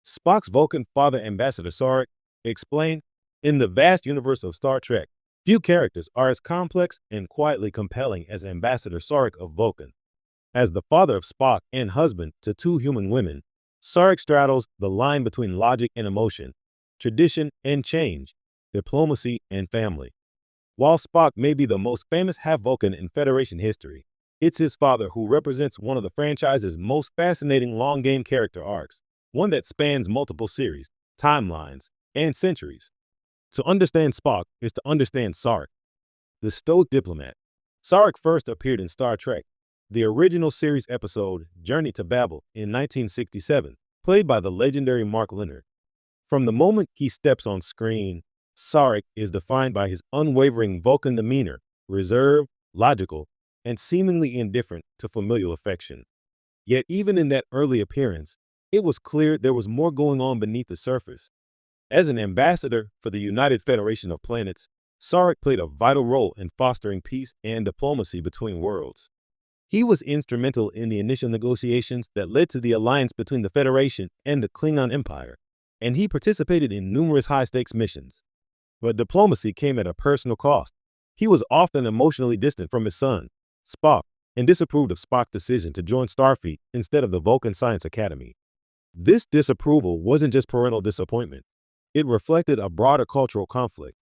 Spock's Vulcan father, Ambassador Sarek, explained, in the vast universe of Star Trek, few characters are as complex and quietly compelling as Ambassador Sarek of Vulcan. As the father of Spock and husband to two human women, Sarek straddles the line between logic and emotion, tradition and change, diplomacy and family. While Spock may be the most famous half-Vulcan in Federation history, it's his father who represents one of the franchise's most fascinating long-game character arcs, one that spans multiple series, timelines, and centuries. To understand Spock is to understand Sarek, the stoic diplomat. Sarek first appeared in Star Trek, the original series episode Journey to Babel in 1967, played by the legendary Mark Leonard. From the moment he steps on screen, Sarek is defined by his unwavering Vulcan demeanor, reserved, logical, and seemingly indifferent to familial affection. Yet even in that early appearance, it was clear there was more going on beneath the surface. As an ambassador for the United Federation of Planets, Sarek played a vital role in fostering peace and diplomacy between worlds. He was instrumental in the initial negotiations that led to the alliance between the Federation and the Klingon Empire, and he participated in numerous high-stakes missions. But diplomacy came at a personal cost. He was often emotionally distant from his son, Spock, and disapproved of Spock's decision to join Starfleet instead of the Vulcan Science Academy. This disapproval wasn't just parental disappointment. It reflected a broader cultural conflict.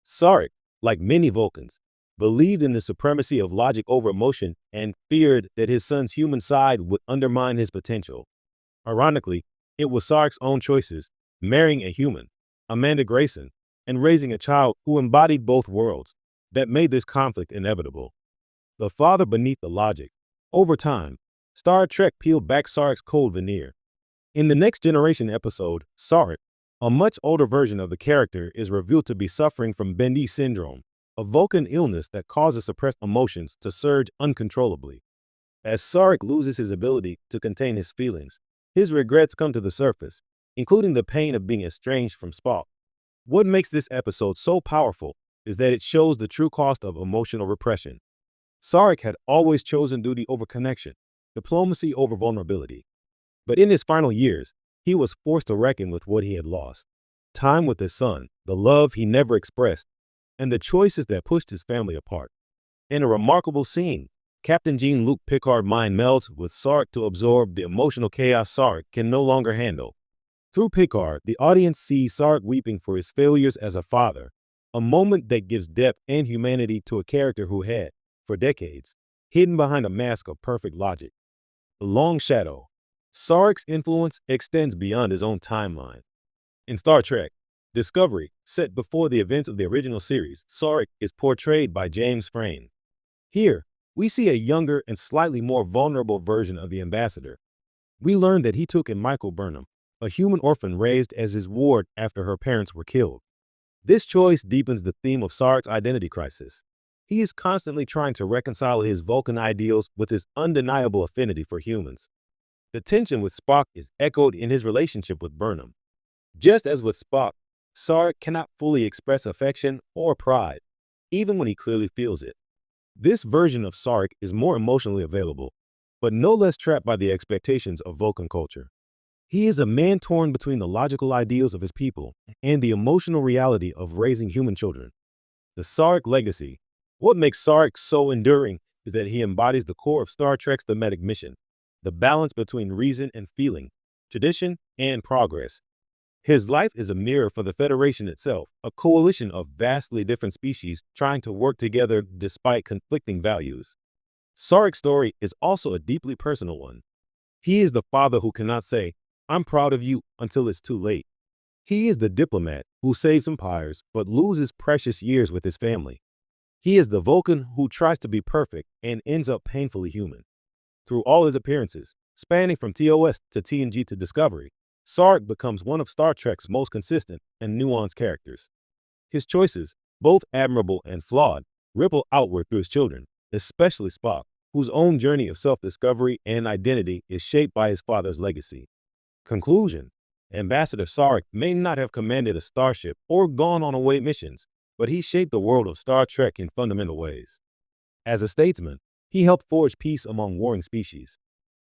Sarek, like many Vulcans, believed in the supremacy of logic over emotion and feared that his son's human side would undermine his potential. Ironically, it was Sarek's own choices, marrying a human, Amanda Grayson, and raising a child who embodied both worlds, that made this conflict inevitable. The father beneath the logic. Over time, Star Trek peeled back Sarek's cold veneer. In the Next Generation episode, Sarek, a much older version of the character, is revealed to be suffering from Bendy syndrome, a Vulcan illness that causes suppressed emotions to surge uncontrollably. As Sarek loses his ability to contain his feelings, his regrets come to the surface, including the pain of being estranged from Spock. What makes this episode so powerful is that it shows the true cost of emotional repression. Sarek had always chosen duty over connection, diplomacy over vulnerability. But in his final years, he was forced to reckon with what he had lost. Time with his son, the love he never expressed, and the choices that pushed his family apart. In a remarkable scene, Captain Jean-Luc Picard mind melds with Sarek to absorb the emotional chaos Sarek can no longer handle. Through Picard, the audience sees Sarek weeping for his failures as a father, a moment that gives depth and humanity to a character who had, for decades, hidden behind a mask of perfect logic. The long shadow. Sarek's influence extends beyond his own timeline. In Star Trek Discovery, set before the events of the original series, Sarek is portrayed by James Frain. Here, we see a younger and slightly more vulnerable version of the ambassador. We learn that he took in Michael Burnham, a human orphan raised as his ward after her parents were killed. This choice deepens the theme of Sarek's identity crisis. He is constantly trying to reconcile his Vulcan ideals with his undeniable affinity for humans. The tension with Spock is echoed in his relationship with Burnham. Just as with Spock, Sarek cannot fully express affection or pride, even when he clearly feels it. This version of Sarek is more emotionally available, but no less trapped by the expectations of Vulcan culture. He is a man torn between the logical ideals of his people and the emotional reality of raising human children. The Sarek legacy. What makes Sarek so enduring is that he embodies the core of Star Trek's thematic mission, the balance between reason and feeling, tradition and progress. His life is a mirror for the Federation itself, a coalition of vastly different species trying to work together despite conflicting values. Sarek's story is also a deeply personal one. He is the father who cannot say, "I'm proud of you," until it's too late. He is the diplomat who saves empires but loses precious years with his family. He is the Vulcan who tries to be perfect and ends up painfully human. Through all his appearances, spanning from TOS to TNG to Discovery, Sarek becomes one of Star Trek's most consistent and nuanced characters. His choices, both admirable and flawed, ripple outward through his children, especially Spock, whose own journey of self-discovery and identity is shaped by his father's legacy. Conclusion. Ambassador Sarek may not have commanded a starship or gone on away missions, but he shaped the world of Star Trek in fundamental ways. As a statesman, he helped forge peace among warring species.